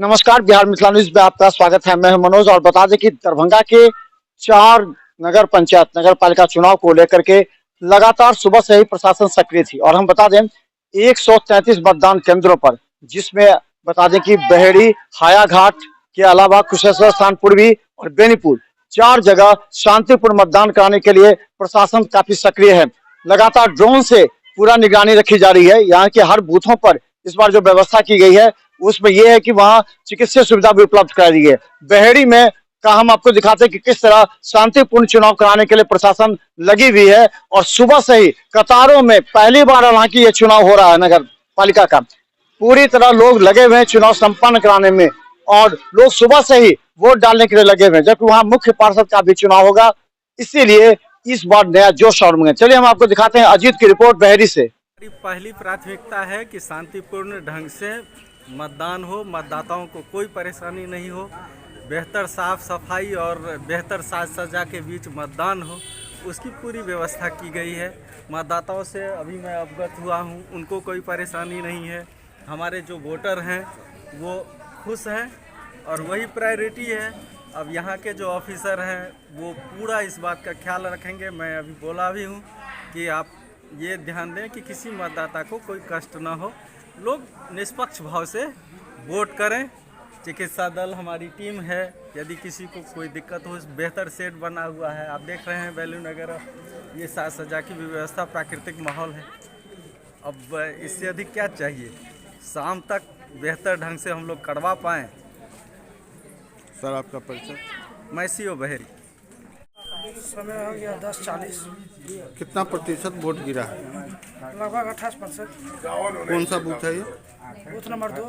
नमस्कार, बिहार मिथिला न्यूज में आपका स्वागत है। मैं हूं मनोज और बता दें कि दरभंगा के 4 नगर पंचायत नगर पालिका चुनाव को लेकर के लगातार सुबह से ही प्रशासन सक्रिय थी और हम बता दें 133 मतदान केंद्रों पर, जिसमें बता दें कि बहेड़ी, हायाघाट के अलावा कुशेश्वर स्थान, पूर्वी और बेनीपुर 4 जगह शांतिपूर्ण मतदान कराने के लिए प्रशासन काफी सक्रिय है। लगातार ड्रोन से पूरा निगरानी रखी जा रही है। यहाँ के हर बूथों पर इस बार जो व्यवस्था की गई है उसमें यह है कि वहां चिकित्सीय सुविधा भी उपलब्ध करा दी है। बहेड़ी में का हम आपको दिखाते हैं कि किस तरह शांतिपूर्ण चुनाव कराने के लिए प्रशासन लगी हुई है और सुबह से ही कतारों में पहली बार हालांकि ये चुनाव हो रहा है नगर पालिका का। पूरी तरह लोग लगे हुए हैं चुनाव संपन्न कराने में और लोग सुबह से ही वोट डालने के लिए लगे हुए हैं, जबकि वहां मुख्य पार्षद का भी चुनाव होगा। इसीलिए इस बार नया जोश और उमंग है। चलिए हम आपको दिखाते हैं अजीत की रिपोर्ट बहेड़ी से। पहली प्राथमिकता है कि शांतिपूर्ण ढंग से मतदान हो, मतदाताओं को कोई परेशानी नहीं हो, बेहतर साफ सफाई और बेहतर साज सज्जा के बीच मतदान हो, उसकी पूरी व्यवस्था की गई है। मतदाताओं से अभी मैं अवगत हुआ हूँ, उनको कोई परेशानी नहीं है। हमारे जो वोटर हैं वो खुश हैं और वही प्रायोरिटी है। अब यहाँ के जो ऑफिसर हैं वो पूरा इस बात का ख्याल रखेंगे। मैं अभी बोला भी हूँ कि आप ये ध्यान दें कि किसी मतदाता को कोई कष्ट ना हो, लोग निष्पक्ष भाव से वोट करें। चिकित्सा दल हमारी टीम है, यदि किसी को कोई दिक्कत हो, बेहतर सेट बना हुआ है, आप देख रहे हैं बैलून वगैरह, ये साज सज्जा की व्यवस्था, प्राकृतिक माहौल है। अब इससे अधिक क्या चाहिए? शाम तक बेहतर ढंग से हम लोग करवा पाएँ। सर आपका परिचय? मैं सीओ बहेड़ी। समय हो गया 10:40। कितना प्रतिशत वोट गिरा है? लगभग 28%। कौन सा बूथ है ये? बूथ नंबर 2,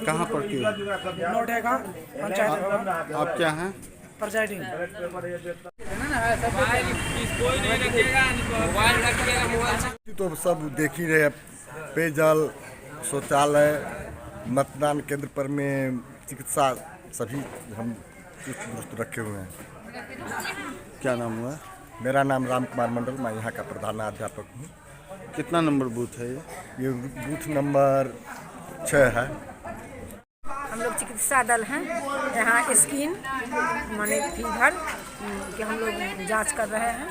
कहाँ पर की? नोटेगा पंचायत भवन, आप क्या हैं? प्रिजाइडिंग। तो सब देख ही रहे, पेयजल, शौचालय, मतदान केंद्र पर में चिकित्सा, सभी हम चुस्त दुरुस्त रखे हुए हैं। क्या नाम हुआ? मेरा नाम राम कुमार मंडल, मैं यहाँ का प्रधानाध्यापक हूँ। कितना नंबर बूथ है ये? ये बूथ नंबर 6 है। हम लोग चिकित्सा दल हैं। यहाँ स्किन माने फीवर कि हम लोग जांच कर रहे हैं